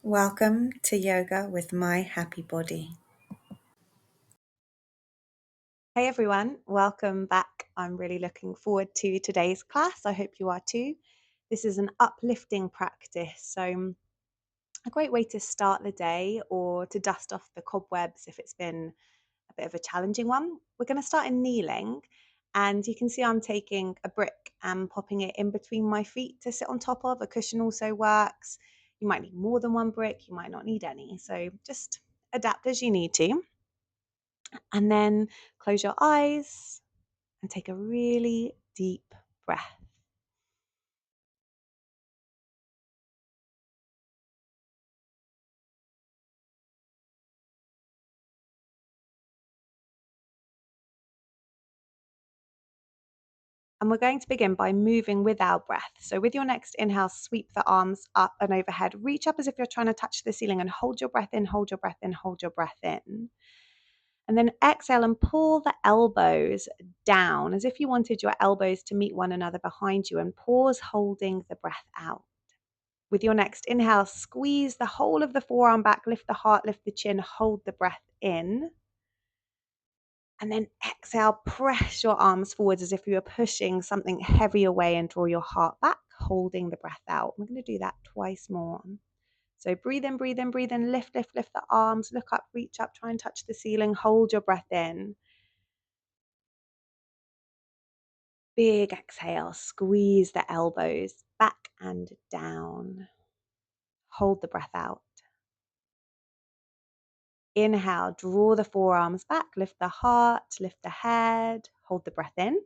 Welcome to Yoga with My Happy Body. Hey everyone, welcome back. I'm really looking forward to today's class. I hope you are too. This is an uplifting practice, so a great way to start the day or to dust off the cobwebs if it's been a bit of a challenging one. We're going to start in kneeling, and you can see I'm taking a brick and popping it in between my feet to sit on top of. A cushion also works. You might need more than one brick, you might not need any, so just adapt as you need to. And then close your eyes and take a really deep breath. And we're going to begin by moving with our breath. So with your next inhale, sweep the arms up and overhead. Reach up as if you're trying to touch the ceiling and hold your breath in, hold your breath in, hold your breath in. And then exhale and pull the elbows down as if you wanted your elbows to meet one another behind you, and pause, holding the breath out. With your next inhale, squeeze the whole of the forearm back, lift the heart, lift the chin, hold the breath in. And then exhale, press your arms forwards as if you were pushing something heavy away, and draw your heart back, holding the breath out. We're going to do that twice more. So breathe in, breathe in, breathe in, lift, lift, lift the arms, look up, reach up, try and touch the ceiling, hold your breath in. Big exhale, squeeze the elbows back and down. Hold the breath out. Inhale, draw the forearms back, lift the heart, lift the head, hold the breath in.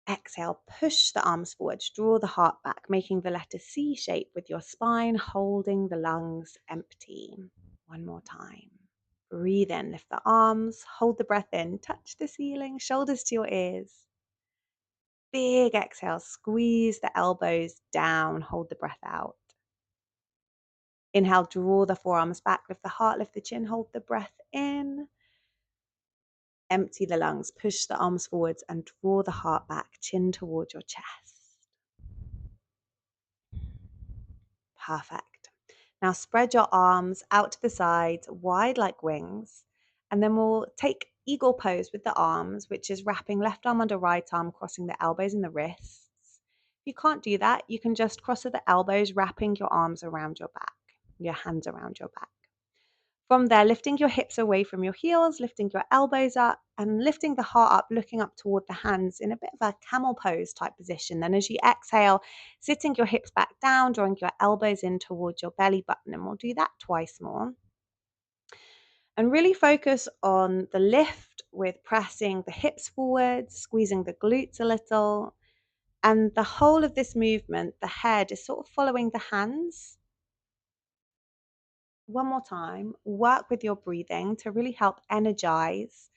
Exhale, push the arms forward, draw the heart back, making the letter C shape with your spine, holding the lungs empty. One more time. Breathe in, lift the arms, hold the breath in, touch the ceiling, shoulders to your ears. Big exhale, squeeze the elbows down, hold the breath out. Inhale, draw the forearms back, lift the heart, lift the chin, hold the breath in. Empty the lungs, push the arms forwards and draw the heart back, chin towards your chest. Perfect. Now spread your arms out to the sides, wide like wings, and then we'll take eagle pose with the arms, which is wrapping left arm under right arm, crossing the elbows and the wrists. If you can't do that, you can just cross at the elbows, wrapping your arms around your back, your hands around your back. From there, lifting your hips away from your heels, lifting your elbows up and lifting the heart up, looking up toward the hands in a bit of a camel pose type position. Then as you exhale, sitting your hips back down, drawing your elbows in towards your belly button. And we'll do that twice more. And really focus on the lift with pressing the hips forward, squeezing the glutes a little. And the whole of this movement, the head is sort of following the hands. One more time, work with your breathing to really help energize,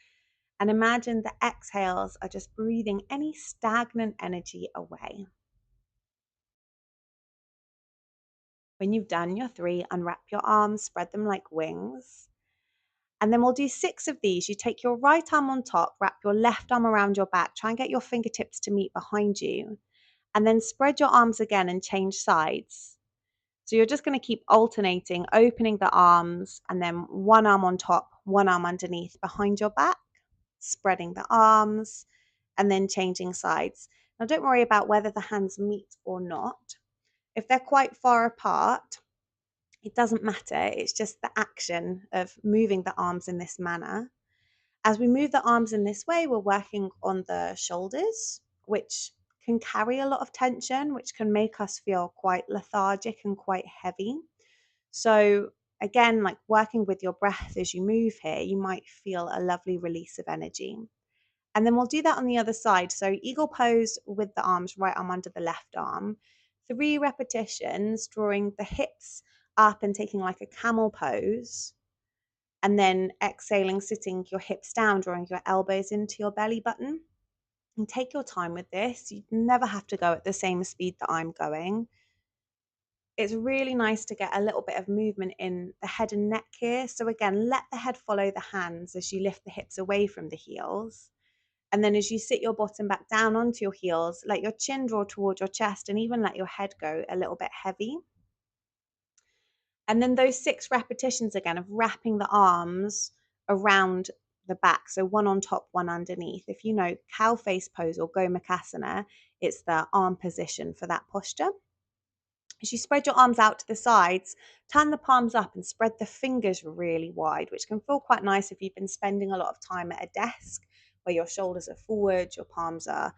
and imagine the exhales are just breathing any stagnant energy away. When you've done your 3, unwrap your arms, spread them like wings. And then we'll do 6 of these. You take your right arm on top, wrap your left arm around your back, try and get your fingertips to meet behind you, and then spread your arms again and change sides. So you're just going to keep alternating, opening the arms, and then one arm on top, one arm underneath behind your back, spreading the arms, and then changing sides. Now, don't worry about whether the hands meet or not. If they're quite far apart, it doesn't matter. It's just the action of moving the arms in this manner. As we move the arms in this way, we're working on the shoulders, which can carry a lot of tension, which can make us feel quite lethargic and quite heavy. So again, like working with your breath as you move here, you might feel a lovely release of energy. And then we'll do that on the other side. So eagle pose with the arms, right arm under the left arm. 3 repetitions, drawing the hips up and taking like a camel pose. And then exhaling, sitting your hips down, drawing your elbows into your belly button. And take your time with this. You never have to go at the same speed that I'm going. It's really nice to get a little bit of movement in the head and neck here. So again, let the head follow the hands as you lift the hips away from the heels. And then as you sit your bottom back down onto your heels, let your chin draw towards your chest and even let your head go a little bit heavy. And then those 6 repetitions again of wrapping the arms around the back. So one on top, one underneath. If you know cow face pose or gomukhasana, it's the arm position for that posture. As you spread your arms out to the sides, turn the palms up and spread the fingers really wide, which can feel quite nice if you've been spending a lot of time at a desk where your shoulders are forward, your palms are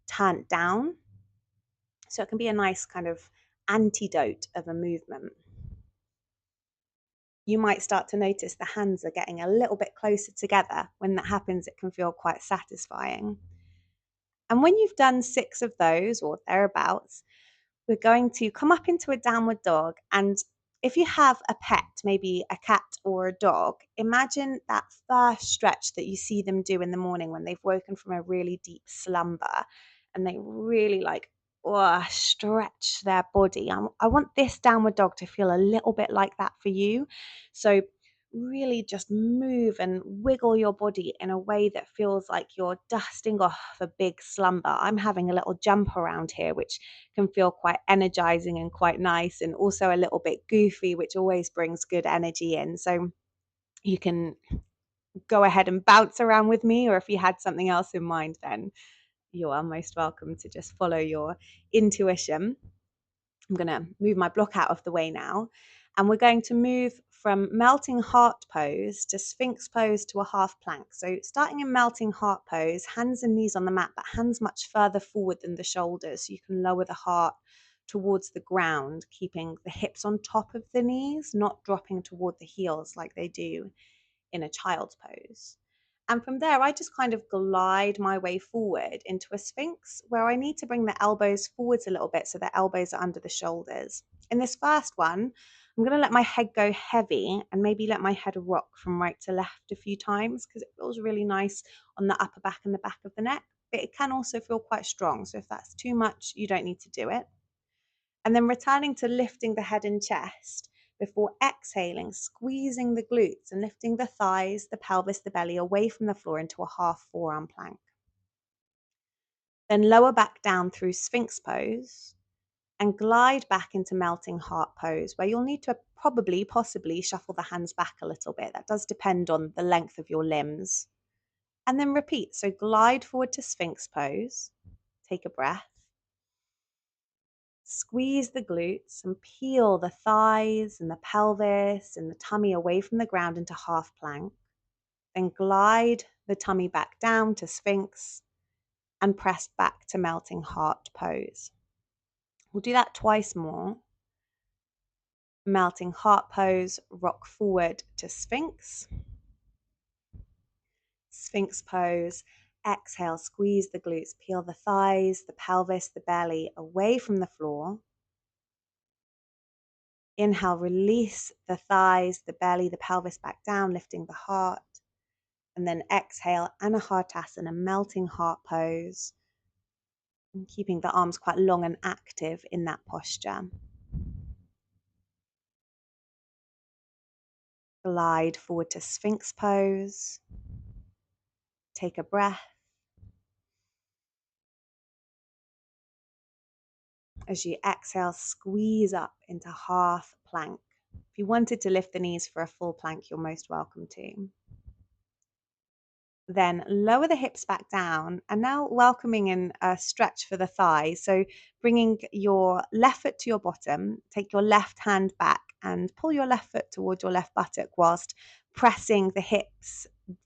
turned down. So it can be a nice kind of antidote of a movement. You might start to notice the hands are getting a little bit closer together. When that happens, it can feel quite satisfying. And when you've done 6 of those or thereabouts, we're going to come up into a downward dog. And if you have a pet, maybe a cat or a dog, imagine that first stretch that you see them do in the morning when they've woken from a really deep slumber and they really stretch their body. I want this downward dog to feel a little bit like that for you. So really just move and wiggle your body in a way that feels like you're dusting off a big slumber. I'm having a little jump around here, which can feel quite energizing and quite nice, and also a little bit goofy, which always brings good energy in. So you can go ahead and bounce around with me, or if you had something else in mind, then you are most welcome to just follow your intuition. I'm going to move my block out of the way now. And we're going to move from melting heart pose to sphinx pose to a half plank. So starting in melting heart pose, hands and knees on the mat, but hands much further forward than the shoulders. So you can lower the heart towards the ground, keeping the hips on top of the knees, not dropping toward the heels like they do in a child's pose. And from there, I just kind of glide my way forward into a sphinx where I need to bring the elbows forwards a little bit so the elbows are under the shoulders. In this first one, I'm going to let my head go heavy and maybe let my head rock from right to left a few times because it feels really nice on the upper back and the back of the neck. But it can also feel quite strong. So if that's too much, you don't need to do it. And then returning to lifting the head and chest before exhaling, squeezing the glutes and lifting the thighs, the pelvis, the belly away from the floor into a half forearm plank. Then lower back down through sphinx pose and glide back into melting heart pose, where you'll need to possibly shuffle the hands back a little bit. That does depend on the length of your limbs. And then repeat. So glide forward to sphinx pose. Take a breath. Squeeze the glutes and peel the thighs and the pelvis and the tummy away from the ground into half plank. Then glide the tummy back down to sphinx and press back to melting heart pose. We'll do that twice more. Melting heart pose, rock forward to sphinx. Sphinx pose, exhale, squeeze the glutes, peel the thighs, the pelvis, the belly away from the floor. Inhale, release the thighs, the belly, the pelvis back down, lifting the heart. And then exhale, Anahartasana, melting heart pose. And keeping the arms quite long and active in that posture. Glide forward to sphinx pose. Take a breath. As you exhale, squeeze up into half plank. If you wanted to lift the knees for a full plank, you're most welcome to. Then lower the hips back down and now welcoming in a stretch for the thighs. So bringing your left foot to your bottom, take your left hand back and pull your left foot towards your left buttock whilst pressing the hips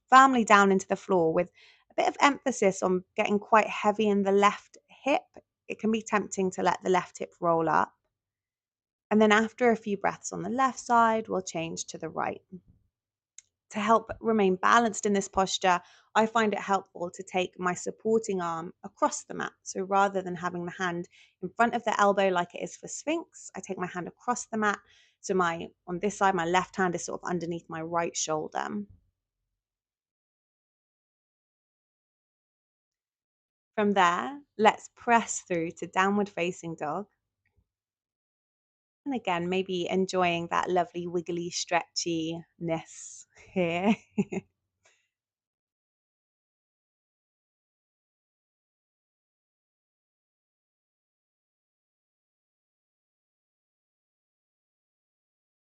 firmly down into the floor with a bit of emphasis on getting quite heavy in the left hip. It can be tempting to let the left hip roll up. And then after a few breaths on the left side, we'll change to the right. To help remain balanced in this posture, I find it helpful to take my supporting arm across the mat. So rather than having the hand in front of the elbow like it is for Sphinx, I take my hand across the mat. So on this side, my left hand is sort of underneath my right shoulder. From there, let's press through to downward facing dog. And again, maybe enjoying that lovely wiggly stretchiness here.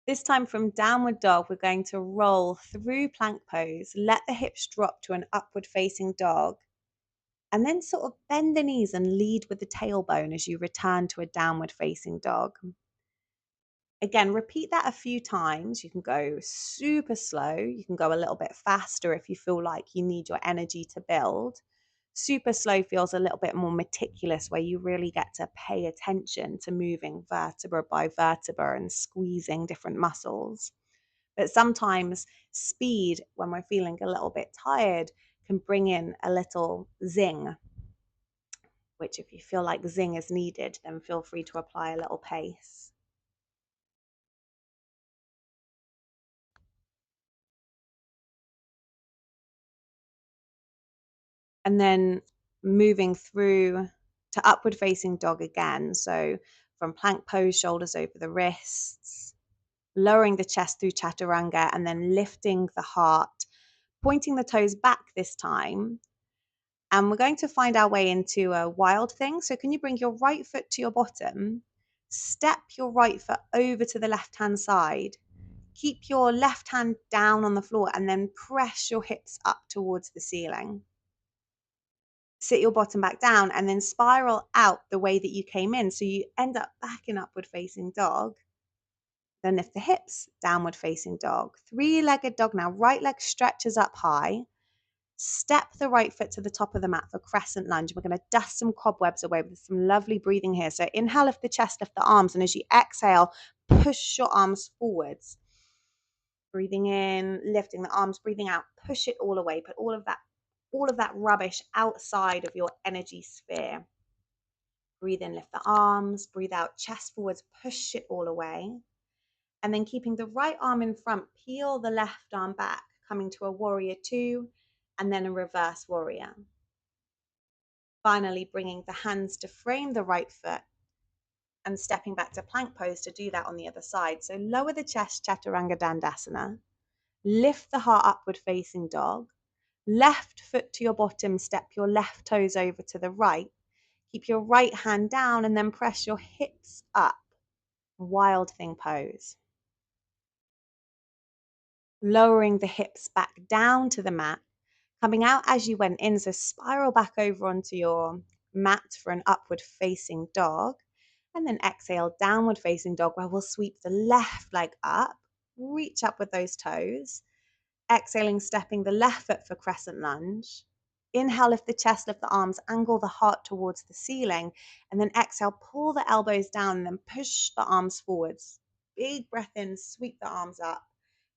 This time from downward dog, we're going to roll through plank pose, let the hips drop to an upward facing dog, and then sort of bend the knees and lead with the tailbone as you return to a downward facing dog. Again, repeat that a few times. You can go super slow. You can go a little bit faster if you feel like you need your energy to build. Super slow feels a little bit more meticulous, where you really get to pay attention to moving vertebra by vertebra and squeezing different muscles. But sometimes speed, when we're feeling a little bit tired, can bring in a little zing, which if you feel like zing is needed, then feel free to apply a little pace. And then moving through to upward facing dog again. So from plank pose, shoulders over the wrists, lowering the chest through chaturanga, and then lifting the heart, pointing the toes back this time. And we're going to find our way into a wild thing. So can you bring your right foot to your bottom, step your right foot over to the left hand side, keep your left hand down on the floor, and then press your hips up towards the ceiling. Sit your bottom back down and then spiral out the way that you came in. So you end up back in upward facing dog. Then lift the hips, downward facing dog. Three-legged dog now. Right leg stretches up high. Step the right foot to the top of the mat for crescent lunge. We're going to dust some cobwebs away with some lovely breathing here. So inhale, lift the chest, lift the arms. And as you exhale, push your arms forwards. Breathing in, lifting the arms, breathing out, push it all away. Put all of that rubbish outside of your energy sphere. Breathe in, lift the arms, breathe out, chest forwards, push it all away. And then keeping the right arm in front, peel the left arm back, coming to a warrior two, and then a reverse warrior. Finally, bringing the hands to frame the right foot and stepping back to plank pose to do that on the other side. So lower the chest, chaturanga dandasana. Lift the heart upward facing dog. Left foot to your bottom, step your left toes over to the right. Keep your right hand down and then press your hips up. Wild thing pose. Lowering the hips back down to the mat, coming out as you went in. So spiral back over onto your mat for an upward facing dog. And then exhale, downward facing dog, where we'll sweep the left leg up, reach up with those toes. Exhaling, stepping the left foot for crescent lunge. Inhale, lift the chest, lift the arms, angle the heart towards the ceiling. And then exhale, pull the elbows down and then push the arms forwards. Big breath in, sweep the arms up.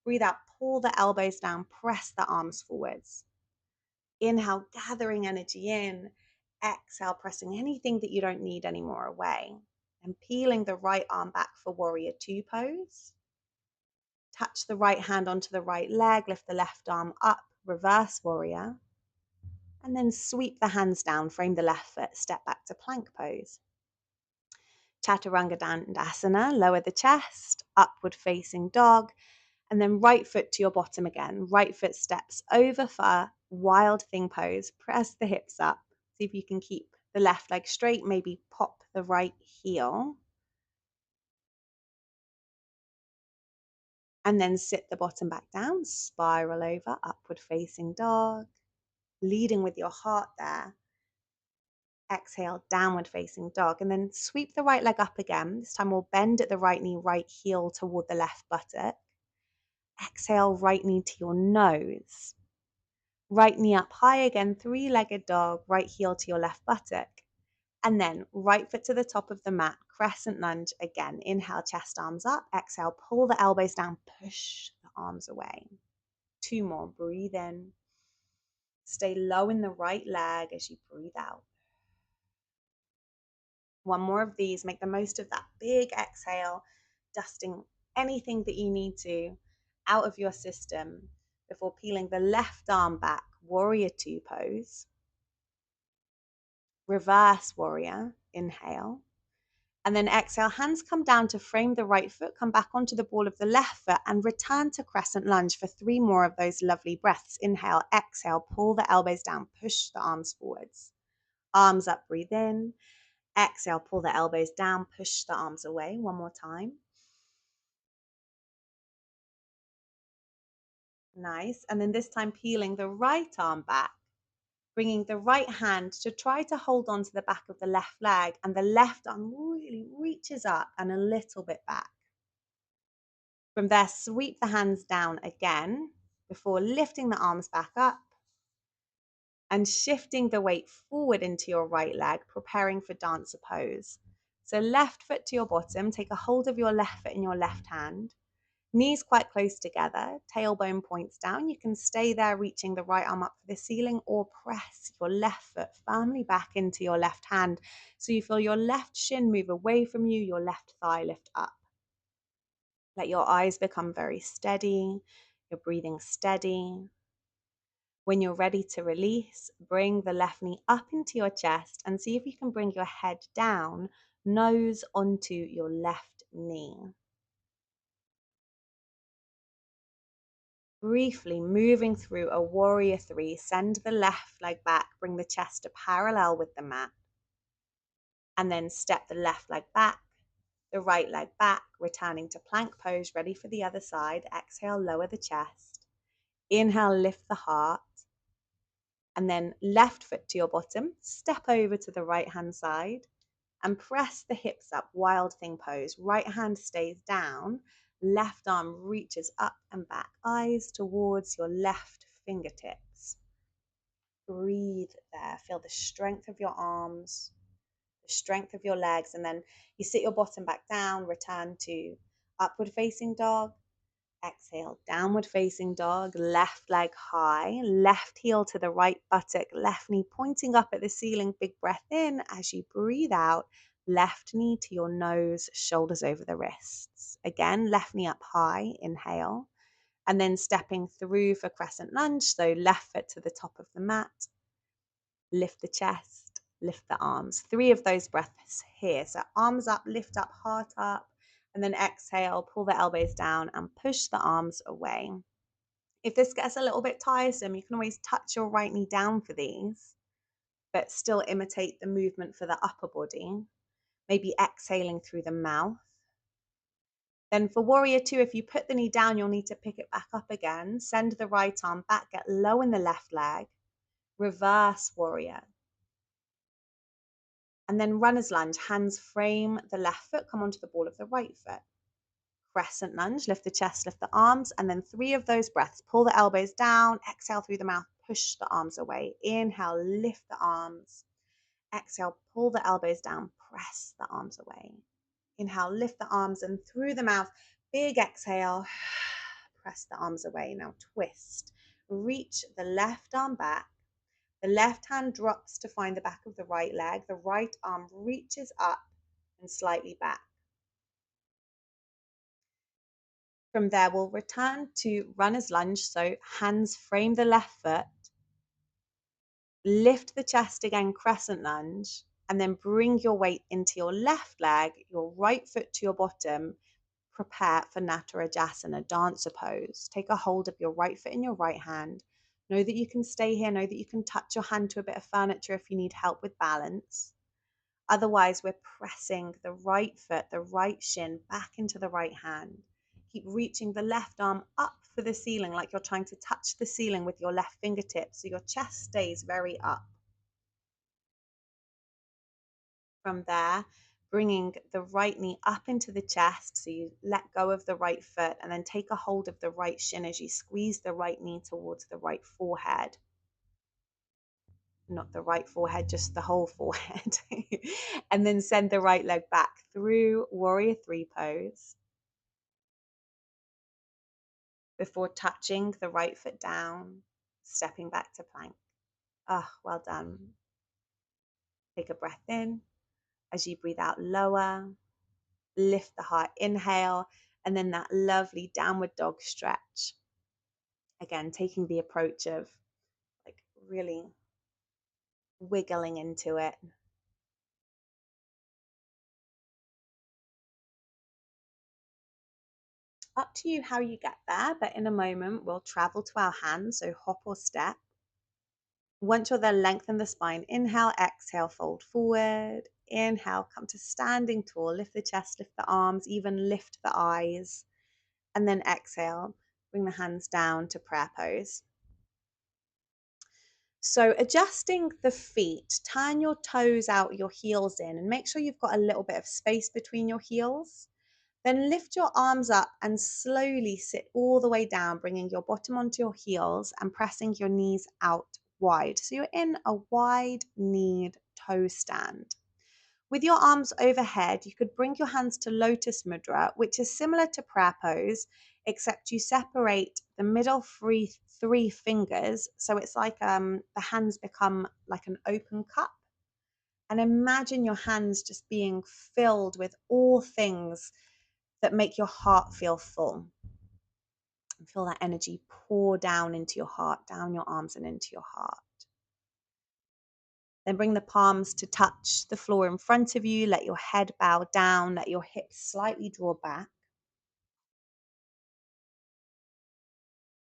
Breathe out, pull the elbows down, press the arms forwards. Inhale, gathering energy in. Exhale, pressing anything that you don't need anymore away. And peeling the right arm back for warrior two pose. Touch the right hand onto the right leg, lift the left arm up, reverse warrior. And then sweep the hands down, frame the left foot, step back to plank pose. Chaturanga dandasana, lower the chest, upward facing dog, and then right foot to your bottom again. Right foot steps over for wild thing pose. Press the hips up. See if you can keep the left leg straight, maybe pop the right heel. And then sit the bottom back down, spiral over, upward facing dog. Leading with your heart there. Exhale, downward facing dog, and then sweep the right leg up again. This time we'll bend at the right knee, right heel toward the left buttock. Exhale, right knee to your nose. Right knee up high again, three-legged dog, right heel to your left buttock. And then right foot to the top of the mat, crescent lunge again. Inhale, chest, arms up. Exhale, pull the elbows down, push the arms away. Two more, breathe in. Stay low in the right leg as you breathe out. One more of these, make the most of that big exhale, dusting anything that you need to out of your system before peeling the left arm back, warrior two pose. Reverse warrior, inhale. And then exhale, hands come down to frame the right foot, come back onto the ball of the left foot and return to crescent lunge for three more of those lovely breaths. Inhale, exhale, pull the elbows down, push the arms forwards. Arms up, breathe in. Exhale, pull the elbows down, push the arms away. One more time. Nice. And then this time peeling the right arm back, bringing the right hand to try to hold on to the back of the left leg, and the left arm really reaches up and a little bit back. From there, sweep the hands down again before lifting the arms back up and shifting the weight forward into your right leg, preparing for dancer pose. So left foot to your bottom, take a hold of your left foot in your left hand, knees quite close together, tailbone points down. You can stay there reaching the right arm up for the ceiling, or press your left foot firmly back into your left hand so you feel your left shin move away from you, your left thigh lift up. Let your eyes become very steady, your breathing steady. When you're ready to release, bring the left knee up into your chest and see if you can bring your head down, nose onto your left knee. Briefly moving through a warrior three, send the left leg back, bring the chest to parallel with the mat, and then step the left leg back, the right leg back, returning to plank pose, ready for the other side. Exhale, lower the chest. Inhale, lift the heart. And then left foot to your bottom, step over to the right hand side and press the hips up, wild thing pose. Right hand stays down, left arm reaches up and back, eyes towards your left fingertips. Breathe there, feel the strength of your arms, the strength of your legs, and then you sit your bottom back down, return to upward facing dog. Exhale, downward facing dog, left leg high, left heel to the right buttock, left knee pointing up at the ceiling. Big breath in. As you breathe out, left knee to your nose, shoulders over the wrists. Again, left knee up high, inhale, and then stepping through for crescent lunge. So left foot to the top of the mat, lift the chest, lift the arms. 3 of those breaths here. So arms up, lift up, heart up. And then exhale, pull the elbows down and push the arms away. If this gets a little bit tiresome, you can always touch your right knee down for these, but still imitate the movement for the upper body. Maybe exhaling through the mouth. Then for warrior two, if you put the knee down, you'll need to pick it back up again. Send the right arm back, get low in the left leg. Reverse warrior. And then runner's lunge, hands frame the left foot, come onto the ball of the right foot. Crescent lunge, lift the chest, lift the arms, and then 3 of those breaths. Pull the elbows down, exhale through the mouth, push the arms away. Inhale, lift the arms. Exhale, pull the elbows down, press the arms away. Inhale, lift the arms, and through the mouth, big exhale, press the arms away. Now twist. Reach the left arm back. The left hand drops to find the back of the right leg. The right arm reaches up and slightly back. From there, we'll return to runner's lunge. So hands frame the left foot, lift the chest again, crescent lunge, and then bring your weight into your left leg, your right foot to your bottom. Prepare for Natarajasana, dancer pose. Take a hold of your right foot in your right hand. Know that you can stay here. Know that you can touch your hand to a bit of furniture if you need help with balance. Otherwise, we're pressing the right foot, the right shin back into the right hand. Keep reaching the left arm up for the ceiling like you're trying to touch the ceiling with your left fingertips so your chest stays very up. From there, bringing the right knee up into the chest so you let go of the right foot and then take a hold of the right shin as you squeeze the right knee towards the right forehead. Not the right forehead, just the whole forehead. And then send the right leg back through warrior three pose before touching the right foot down, stepping back to plank. Ah, well done. Take a breath in. As you breathe out, lower, lift the heart, inhale, and then that lovely downward dog stretch. Again, taking the approach of like really wiggling into it. Up to you how you get there, but in a moment we'll travel to our hands, so hop or step. Once you're there, lengthen the spine. Inhale, exhale, fold forward. Inhale, come to standing tall. Lift the chest, lift the arms, even lift the eyes. And then exhale, Bring the hands down to prayer pose. So adjusting the feet, turn your toes out, your heels in, and make sure you've got a little bit of space between your heels. Then lift your arms up and slowly sit all the way down, bringing your bottom onto your heels and pressing your knees out wide. So you're in a wide-kneed toe stand. With your arms overhead, you could bring your hands to lotus mudra, which is similar to prayer pose, except you separate the middle three fingers. So it's like the hands become like an open cup. And imagine your hands just being filled with all things that make your heart feel full. And feel that energy pour down into your heart, down your arms and into your heart. Then bring the palms to touch the floor in front of you. Let your head bow down. Let your hips slightly draw back.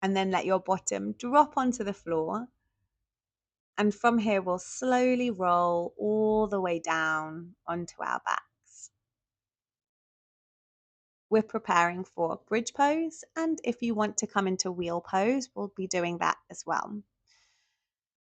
And then let your bottom drop onto the floor. And from here, we'll slowly roll all the way down onto our backs. We're preparing for bridge pose. And if you want to come into wheel pose, we'll be doing that as well.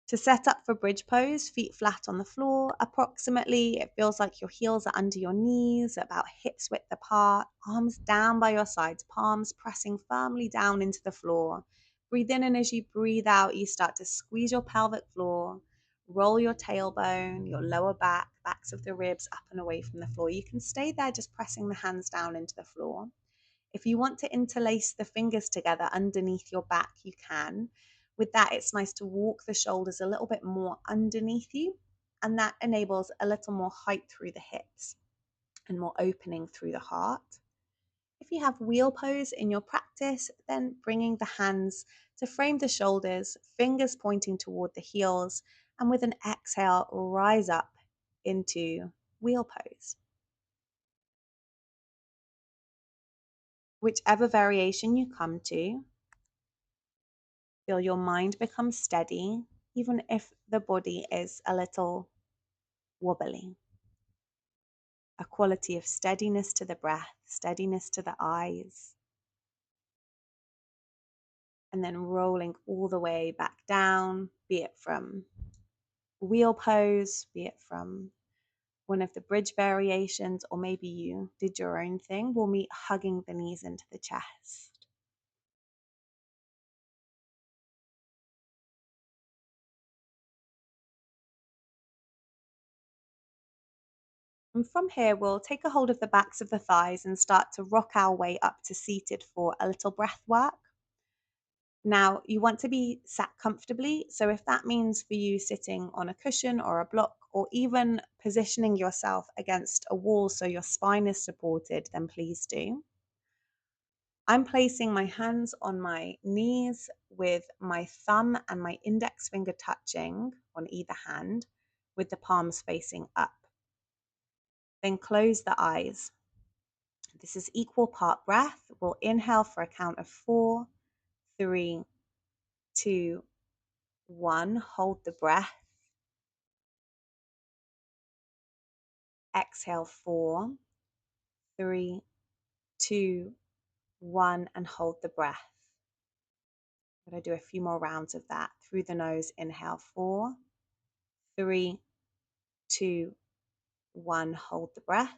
To set up for bridge pose, feet flat on the floor, approximately, it feels like your heels are under your knees, about hips width apart, arms down by your sides, palms pressing firmly down into the floor. Breathe in, and as you breathe out, you start to squeeze your pelvic floor, roll your tailbone, your lower back, backs of the ribs up and away from the floor. You can stay there just pressing the hands down into the floor. If you want to interlace the fingers together underneath your back, you can. With that, it's nice to walk the shoulders a little bit more underneath you, and that enables a little more height through the hips and more opening through the heart. If you have wheel pose in your practice, then bringing the hands to frame the shoulders, fingers pointing toward the heels, and with an exhale, rise up into wheel pose. Whichever variation you come to, feel your mind become steady, even if the body is a little wobbly. A quality of steadiness to the breath, steadiness to the eyes, and then rolling all the way back down, be it from wheel pose, be it from one of the bridge variations, or maybe you did your own thing. We'll meet hugging the knees into the chest. And from here, we'll take a hold of the backs of the thighs and start to rock our way up to seated for a little breath work. Now, you want to be sat comfortably. So if that means for you sitting on a cushion or a block, or even positioning yourself against a wall so your spine is supported, then please do. I'm placing my hands on my knees with my thumb and my index finger touching on either hand, with the palms facing up. Then close the eyes. This is equal part breath. We'll inhale for a count of 4, 3, 2, 1. Hold the breath. Exhale 4, 3, 2, 1, and hold the breath. I'm going to do a few more rounds of that. Through the nose, inhale 4, 3, 2, 1. Hold the breath.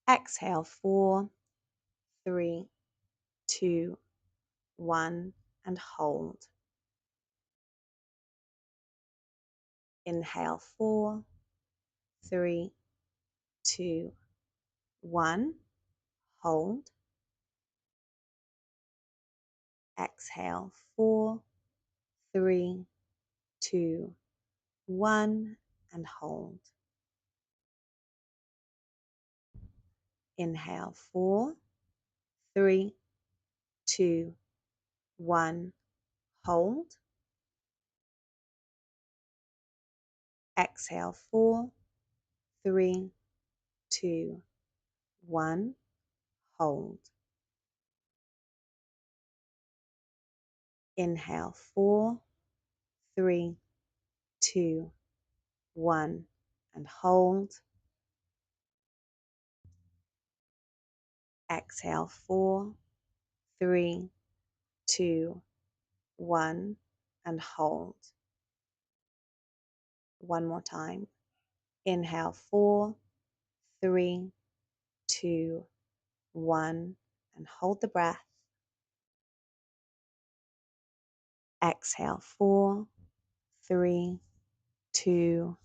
Exhale 4, 3, 2, 1, and hold. Inhale 4, 3, 2, 1. Hold. Exhale 4, 3, 2, 1, and hold. Inhale 4, 3, 2, 1. Hold. Exhale 4, 3, 2, 1. Hold. Inhale 4, 3, 2, 1, and hold. Exhale, 4, 3, 2, 1, and hold. One more time. Inhale, 4, 3, 2, 1, and hold the breath. Exhale, 4, 3, 2,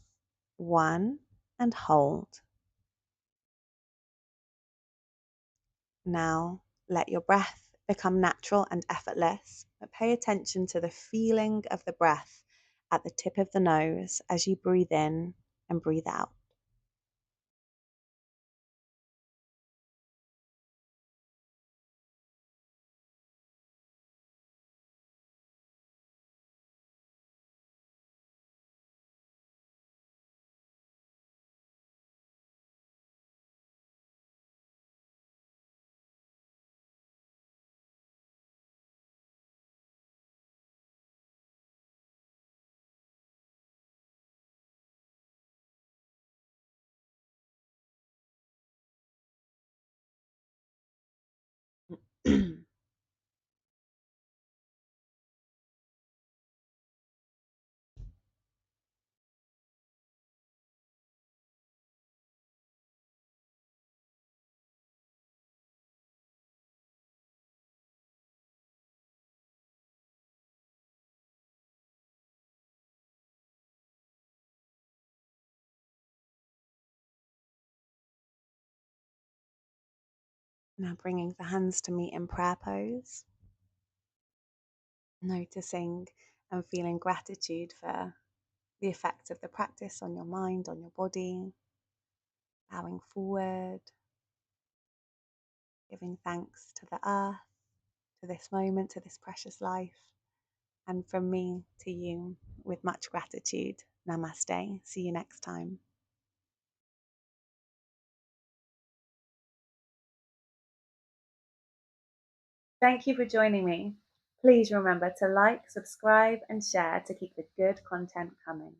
1, and hold. Now, let your breath become natural and effortless, but pay attention to the feeling of the breath at the tip of the nose as you breathe in and breathe out. Now bringing the hands to meet in prayer pose, noticing and feeling gratitude for the effect of the practice on your mind, on your body, bowing forward, giving thanks to the earth, to this moment, to this precious life, and from me to you with much gratitude. Namaste. See you next time. Thank you for joining me. Please remember to like, subscribe, and share to keep the good content coming.